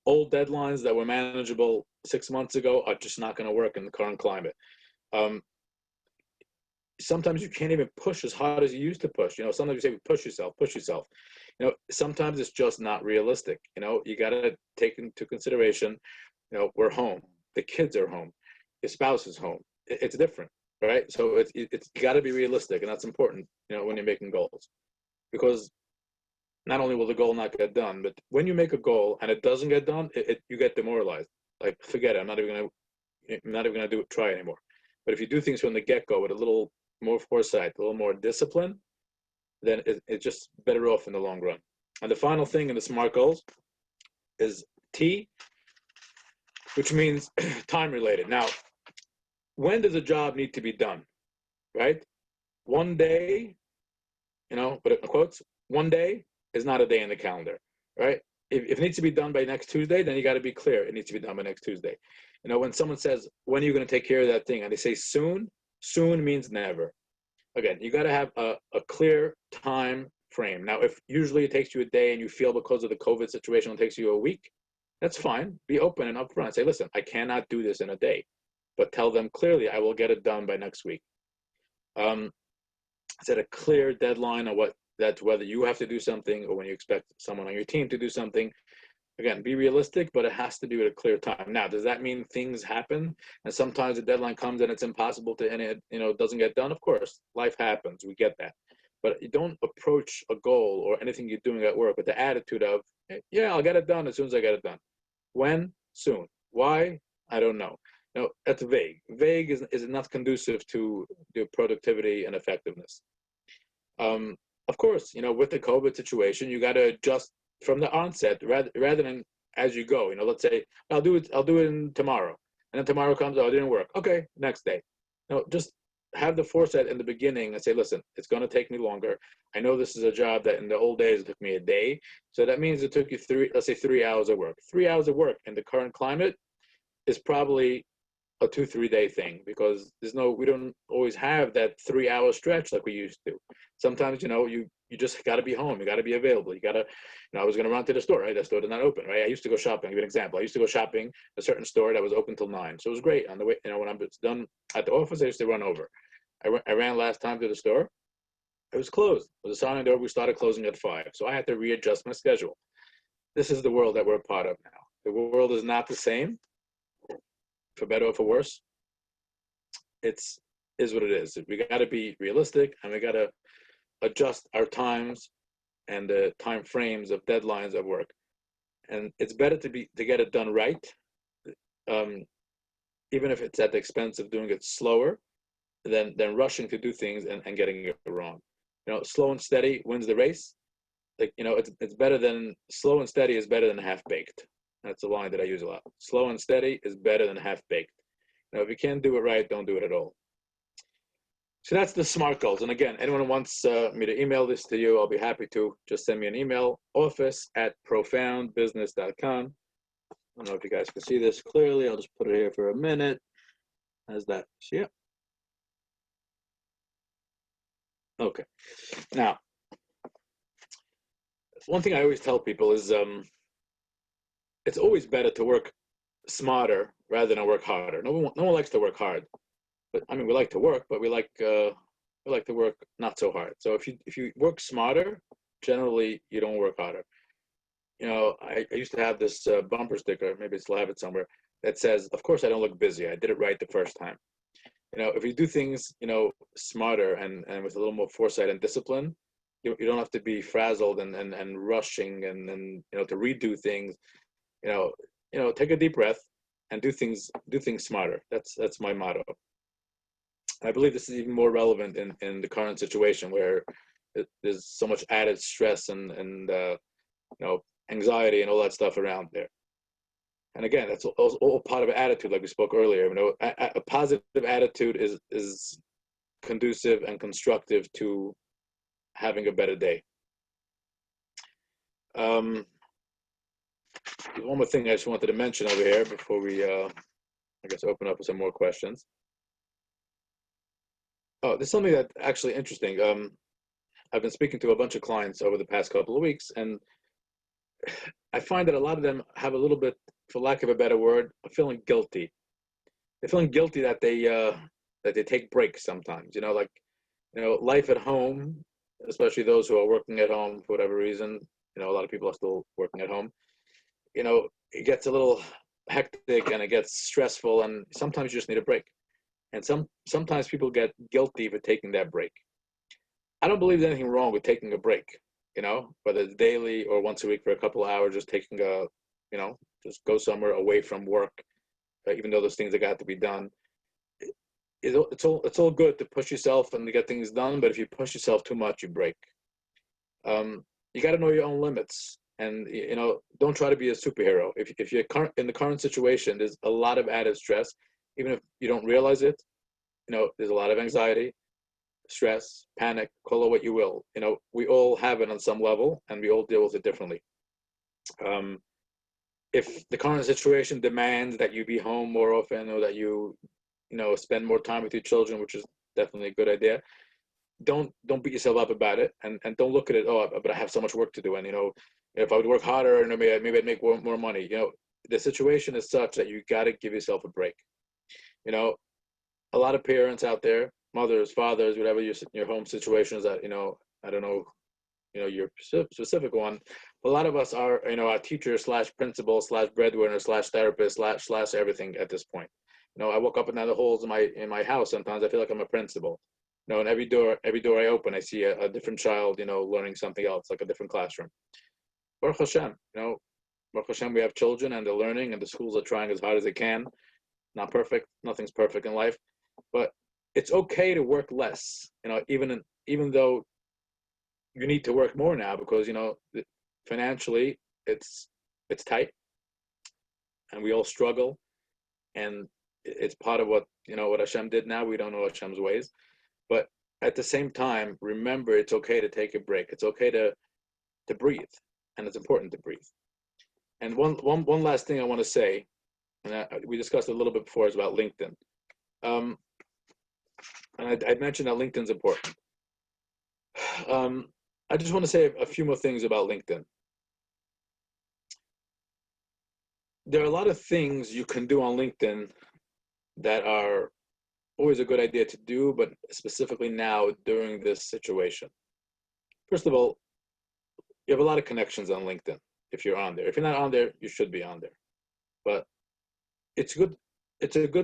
Old deadlines that were manageable 6 months ago are just not going to work in the current climate. Sometimes you can't even push as hard as you used to push. Sometimes you say push yourself. Sometimes it's just not realistic. You got to take into consideration, we're home, the kids are home, your spouse is home. It's different, right? So it's got to be realistic, and that's important, when you're making goals, because not only will the goal not get done, but when you make a goal and it doesn't get done, you get demoralized. Like, forget it. I'm not even gonna try anymore. But if you do things from the get-go with a little more foresight, a little more discipline, then it's just better off in the long run. And the final thing in the SMART goals is T, which means time related. Now, when does a job need to be done, right? 1 day, but in quotes, 1 day is not a day in the calendar, right? If it needs to be done by next Tuesday, then you got to be clear it needs to be done by next Tuesday. When someone says, when are you going to take care of that thing? And they say soon means never. Again, you got to have a clear time frame. Now, if usually it takes you a day and you feel because of the COVID situation it takes you a week, that's fine. Be open and upfront. Say, listen, I cannot do this in a day, but tell them clearly I will get it done by next week. Set a clear deadline on whether you have to do something or when you expect someone on your team to do something. Again, be realistic, but it has to be at a clear time. Now, does that mean things happen and sometimes the deadline comes and it's impossible to, and it doesn't get done? Of course, life happens. We get that. But you don't approach a goal or anything you're doing at work with the attitude of, yeah, I'll get it done as soon as I get it done. When? Soon. Why? I don't know. That's vague. Vague is not conducive to the productivity and effectiveness. Of course, with the COVID situation, you got to adjust from the onset rather than as you go. Let's say I'll do it tomorrow, and then tomorrow comes, oh, it didn't work. Okay, next day. Just have the foresight in the beginning and say, listen, it's going to take me longer. I know this is a job that in the old days it took me a day, so that means it took you 3 hours of work. 3 hours of work in the current climate is probably a 2-3 day thing, because we don't always have that 3 hour stretch like we used to. Sometimes you just got to be home, you got to be available, you got to I was going to run to the store, right? That store did not open, right? I used to go shopping. I'll give you an example. I used to go shopping a certain store that was open till 9, so it was great. On the way, when I'm done at the office, I used to run over. I ran last time to the store, it was closed. It was a sign on the door, we started closing at 5, so I had to readjust my schedule. This is the world that we're a part of now. The world is not the same, for better or for worse. Is what it is. We got to be realistic, and we got to adjust our times and the time frames of deadlines of work. And it's better to get it done right, even if it's at the expense of doing it slower, than rushing to do things and getting it wrong. Slow and steady wins the race. It's better than slow and steady is better than half-baked. That's a line that I use a lot. Slow and steady is better than half-baked. If you can't do it right, don't do it at all. So that's the SMART goals. And again, anyone who wants me to email this to you, I'll be happy to. Just send me an email, office@profoundbusiness.com. I don't know if you guys can see this clearly. I'll just put it here for a minute. How's that? See it? Okay. Now, one thing I always tell people is it's always better to work smarter rather than work harder. No one likes to work hard. But we like to work, but we like to work not so hard. So if you work smarter, generally you don't work harder. I used to have this bumper sticker, maybe I still have it somewhere, that says, "Of course I don't look busy. I did it right the first time." if you do things, smarter and with a little more foresight and discipline, you don't have to be frazzled and rushing and to redo things. Take a deep breath and do things smarter. That's my motto. I believe this is even more relevant in the current situation where there's so much added stress and anxiety and all that stuff around there. And again, that's all part of attitude, like we spoke earlier. A positive attitude is conducive and constructive to having a better day. One more thing I just wanted to mention over here before we, I guess, open up for some more questions. Oh, there's something that's actually interesting. I've been speaking to a bunch of clients over the past couple of weeks, and I find that a lot of them have a little bit, for lack of a better word, feeling guilty. They're feeling guilty that they take breaks sometimes. Life at home, especially those who are working at home for whatever reason. A lot of people are still working at home. It gets a little hectic and it gets stressful, and sometimes you just need a break. And sometimes people get guilty for taking that break. I don't believe there's anything wrong with taking a break, whether it's daily or once a week for a couple of hours, just taking just go somewhere away from work, even though those things that got to be done. It's all good to push yourself and to get things done, but if you push yourself too much, you break. You got to know your own limits, and don't try to be a superhero. If you're in the current situation, there's a lot of added stress, even if you don't realize it. There's a lot of anxiety, stress, panic, call it what you will. We all have it on some level, and we all deal with it differently. If the current situation demands that you be home more often, or that you spend more time with your children, which is definitely a good idea, don't beat yourself up about it, and don't look at it, but I have so much work to do, and if I would work harder, and maybe I'd make more money. The situation is such that you got to give yourself a break. A lot of parents out there, mothers, fathers, whatever your home situation is, that I don't know your specific one. A lot of us are our teacher / principal / breadwinner / therapist / everything at this point. I walk up and down the halls in my house. Sometimes I feel like I'm a principal. And every door I open, I see a different child, learning something else, like a different classroom. Baruch Hashem, Baruch Hashem, we have children and they're learning, and the schools are trying as hard as they can. Not perfect. Nothing's perfect in life, but it's okay to work less. Even though you need to work more now, because financially it's tight, and we all struggle, and it's part of what Hashem did. Now we don't know Hashem's ways, but at the same time, remember, it's okay to take a break. It's okay to breathe, and it's important to breathe. And one last thing I want to say, and we discussed a little bit before, is about LinkedIn. And I mentioned that LinkedIn's important. I just want to say a few more things about LinkedIn. There are a lot of things you can do on LinkedIn that are always a good idea to do, but specifically now during this situation. First of all, you have a lot of connections on LinkedIn if you're on there. If you're not on there, you should be on there. But it's good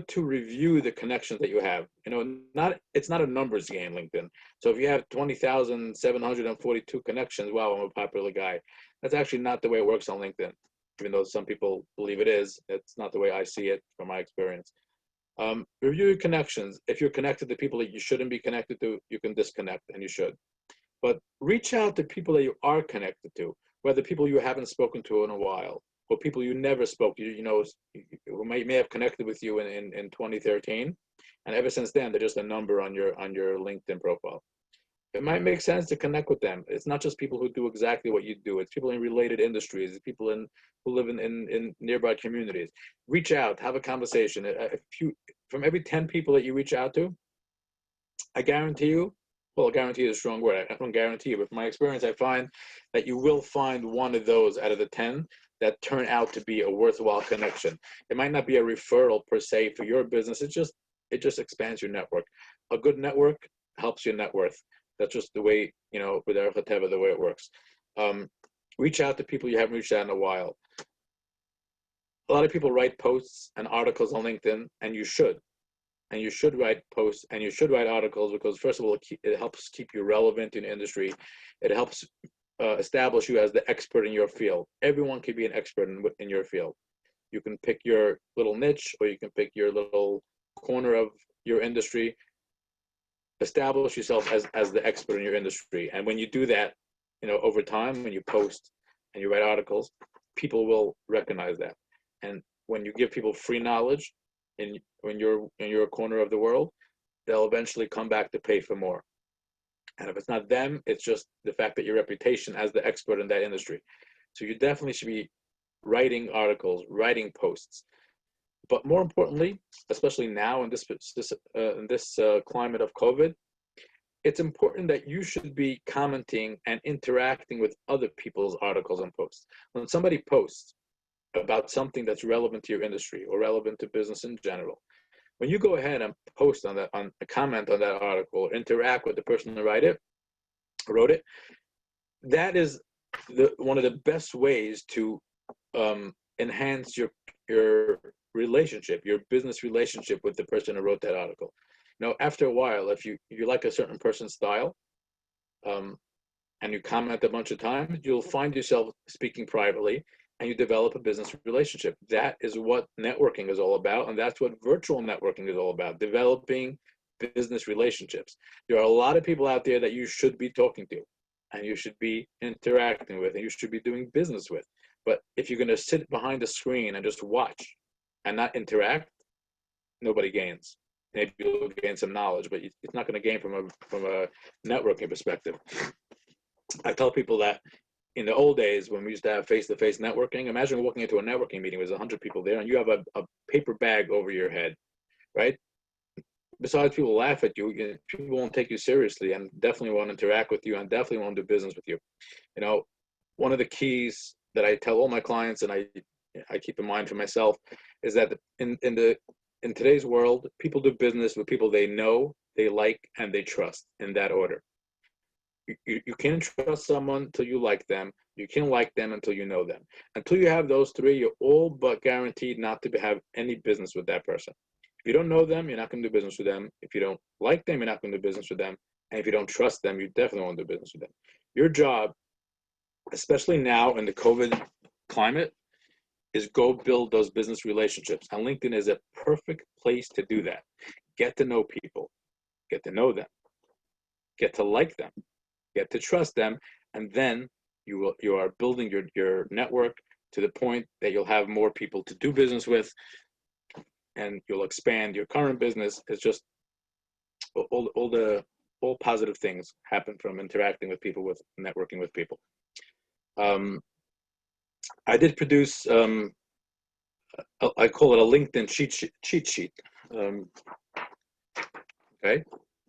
to review the connections that you have. It's not a numbers game, LinkedIn. So if you have 20,742 connections, wow, I'm a popular guy. That's actually not the way it works on LinkedIn. Even though some people believe it is, it's not the way I see it from my experience. Review your connections. If you're connected to people that you shouldn't be connected to, you can disconnect, and you should. But reach out to people that you are connected to, whether people you haven't spoken to in a while, or people you never spoke to, who may have connected with you in 2013, and ever since then, they're just a number on your LinkedIn profile. It might make sense to connect with them. It's not just people who do exactly what you do. It's people in related industries. It's people who live in nearby communities. Reach out, have a conversation. From every 10 people that you reach out to, I guarantee you, well, guarantee is a strong word. I don't guarantee you, but from my experience, I find that you will find one of those out of the 10 that turn out to be a worthwhile connection. It might not be a referral per se for your business. It just expands your network. A good network helps your net worth. That's just the way, with Erech HaTeva, the way it works. Reach out to people you haven't reached out in a while. A lot of people write posts and articles on LinkedIn, and you should. and you should write posts, and you should write articles, because first of all, it helps keep you relevant in the industry. It helps establish you as the expert in your field. Everyone can be an expert in your field. You can pick your little niche, or you can pick your little corner of your industry. Establish yourself as the expert in your industry. And when you do that, over time, when you post and you write articles, people will recognize that. And when you give people free knowledge when you're in your corner of the world, they'll eventually come back to pay for more. And if it's not them, it's just the fact that your reputation as the expert in that industry. So you definitely should be writing articles, writing posts. But more importantly, especially now in this climate of COVID, it's important that you should be commenting and interacting with other people's articles and posts. When somebody posts about something that's relevant to your industry or relevant to business in general, when you go ahead and post on a comment on that article, or interact with the person who wrote it, that is one of the best ways to enhance your relationship, your business relationship with the person who wrote that article. After a while, if you like a certain person's style, and you comment a bunch of times, you'll find yourself speaking privately, and you develop a business relationship. That is what networking is all about, and that's what virtual networking is all about, developing business relationships. There are a lot of people out there that you should be talking to, and you should be interacting with, and you should be doing business with. But if you're going to sit behind a screen and just watch and not interact, nobody gains. Maybe you'll gain some knowledge, but it's not going to gain from a networking perspective. I tell people that in the old days, when we used to have face-to-face networking, imagine walking into a networking meeting with 100 people there, and you have a paper bag over your head, right? Besides, people laugh at you, people won't take you seriously, and definitely won't interact with you, and definitely won't do business with you. One of the keys that I tell all my clients, and I keep in mind for myself, is that in today's world, people do business with people they know, they like, and they trust, in that order. You can't trust someone until you like them. You can't like them until you know them. Until you have those three, you're all but guaranteed not to have any business with that person. If you don't know them, you're not going to do business with them. If you don't like them, you're not going to do business with them. And if you don't trust them, you definitely won't do business with them. Your job, especially now in the COVID climate, is go build those business relationships. And LinkedIn is a perfect place to do that. Get to know people, get to know them, get to like them, get to trust them, and then you are building your network to the point that you'll have more people to do business with, and you'll expand your current business. It's just all positive things happen from interacting with people, with networking with people. I did produce, I call it a LinkedIn cheat sheet. Okay,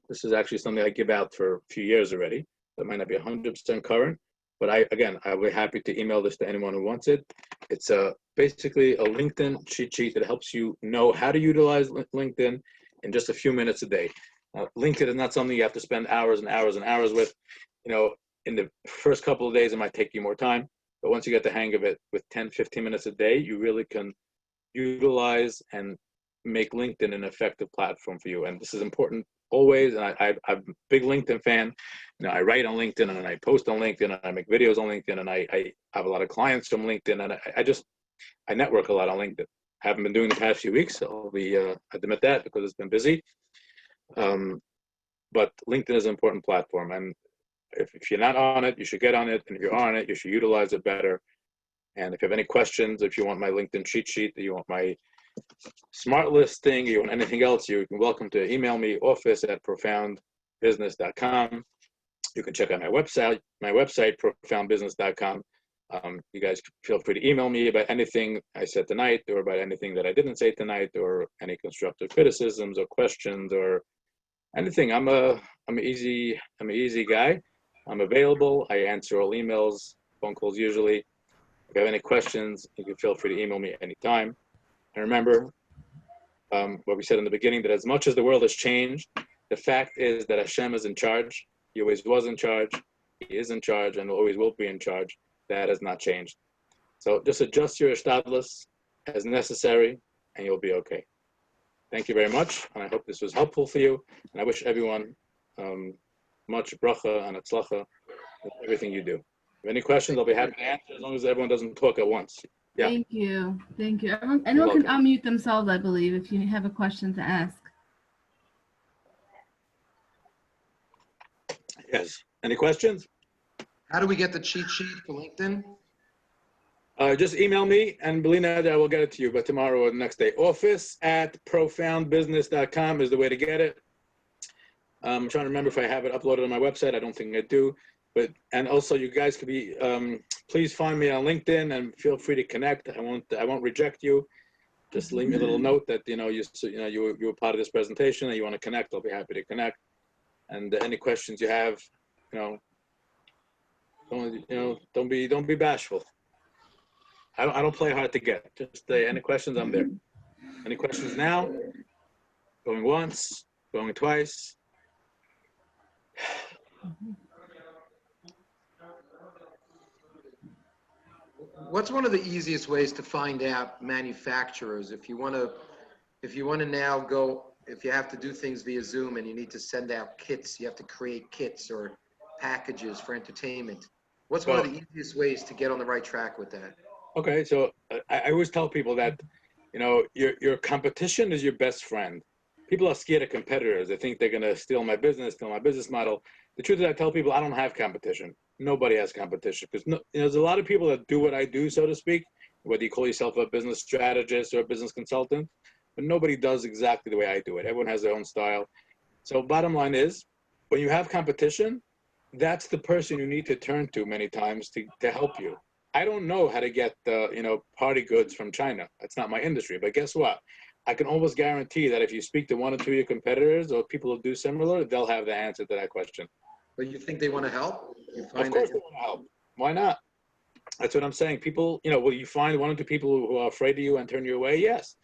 this is actually something I give out for a few years already. That might not be 100% current, but I'll be happy to email this to anyone who wants it. It's basically a LinkedIn cheat sheet that helps you know how to utilize LinkedIn in just a few minutes a day. LinkedIn is not something you have to spend hours and hours and hours with. In the first couple of days, it might take you more time, but once you get the hang of it, with 10, 15 minutes a day, you really can utilize and make LinkedIn an effective platform for you. And this is important always. And I'm a big LinkedIn fan. I write on LinkedIn, and I post on LinkedIn, and I make videos on LinkedIn, and I have a lot of clients from LinkedIn, and I network a lot on LinkedIn. I haven't been doing the past few weeks, so I'll be admit that, because it's been busy. But LinkedIn is an important platform, and if you're not on it, you should get on it, and if you're on it, you should utilize it better. And if you have any questions, if you want my LinkedIn cheat sheet, you want my smart list thing, you want anything else, you're welcome to email me, office@profoundbusiness.com. You can check out my website, profoundbusiness.com. You guys feel free to email me about anything I said tonight, or about anything that I didn't say tonight, or any constructive criticisms or questions or anything. I'm an easy guy. I'm available. I answer all emails, phone calls usually. If you have any questions, you can feel free to email me anytime. And remember what we said in the beginning, that as much as the world has changed, the fact is that Hashem is in charge. He always was in charge. He is in charge, and always will be in charge. That has not changed. So just adjust your shtadlus as necessary, and you'll be okay. Thank you very much, and I hope this was helpful for you. And I wish everyone much bracha and atzlacha with everything you do. If you have any questions, I'll be happy to answer as long as everyone doesn't talk at once. Yeah. Thank you. Thank you. Anyone can unmute themselves, I believe, if you have a question to ask. Yes. Any questions? How do we get the cheat sheet for LinkedIn? Just email me, and Belina, I will get it to you, but tomorrow or the next day. office@profoundbusiness.com is the way to get it. I'm trying to remember if I have it uploaded on my website. I don't think I do. And also, you guys could be, please find me on LinkedIn and feel free to connect. I won't reject you. Just leave me a little note that you were part of this presentation and you want to connect. I'll be happy to connect. And any questions you have, don't be bashful. I don't play hard to get. Just any questions, I'm there. Any questions now? Going once, going twice. What's one of the easiest ways to find out manufacturers if you want to now go, if you have to do things via Zoom and you need to send out kits, you have to create kits or packages for entertainment. What's one of the easiest ways to get on the right track with that? Okay, so I always tell people that, your competition is your best friend. People are scared of competitors. They think they're going to steal my business model. The truth is, I tell people I don't have competition. Nobody has competition because there's a lot of people that do what I do, so to speak, whether you call yourself a business strategist or a business consultant, but nobody does exactly the way I do it. Everyone has their own style. So bottom line is, when you have competition, that's the person you need to turn to many times to help you. I don't know how to get party goods from China. That's not my industry. But guess what? I can almost guarantee that if you speak to one or two of your competitors or people who do similar, they'll have the answer to that question. But you think they want to help? Of course they want to help. Why not? That's what I'm saying. People, will you find one or two people who are afraid of you and turn you away? Yes.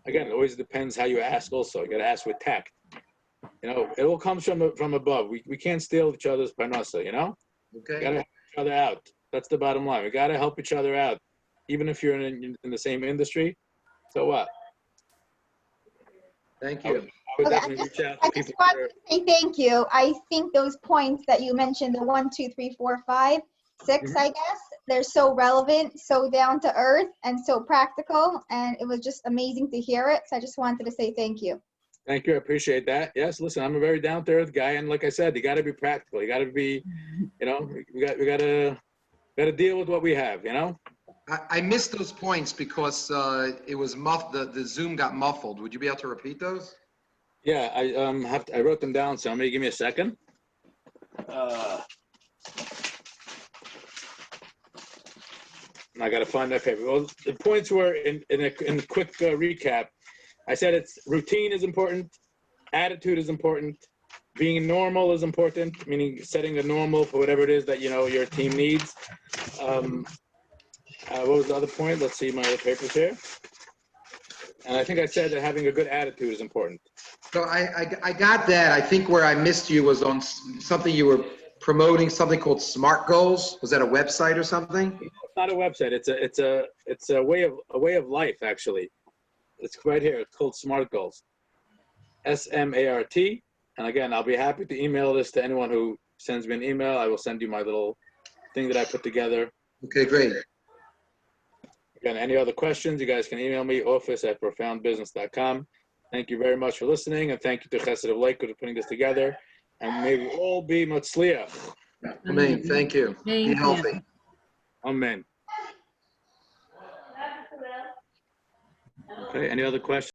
Again, it always depends how you ask also. You got to ask with tact. It all comes from above. We can't steal each other's parnasa, Okay. We got to help each other out. That's the bottom line. We got to help each other out. Even if you're in the same industry, so what? Thank you. I just wanted to say thank you. I think those points that you mentioned, the 1, 2, 3, 4, 5, 6, I guess, they're so relevant, so down to earth, and so practical. And it was just amazing to hear it. So I just wanted to say thank you. Thank you. I appreciate that. Yes, listen, I'm a very down to earth guy. And like I said, you got to be practical. You got to be, we got to deal with what we have, I missed those points because it was the Zoom got muffled. Would you be able to repeat those? Yeah, I wrote them down, so give me a second. I got to find that paper. Well, the points were in a quick recap. I said routine is important, attitude is important, being normal is important, meaning setting a normal for whatever it is that your team needs. What was the other point? Let's see my other papers here. And I think I said that having a good attitude is important. So I got that. I think where I missed you was on something you were promoting, something called Smart Goals. Was that a website or something? It's not a website. It's a way of life, actually. It's right here. It's called Smart Goals. SMART. And again, I'll be happy to email this to anyone who sends me an email. I will send you my little thing that I put together. Okay, great. Again, any other questions, you guys can email me, office@profoundbusiness.com. Thank you very much for listening, and thank you to Chesed of Lakewood for putting this together. And may we all be matzliach. Amen. Thank you. Be healthy. Amen. Okay, any other questions?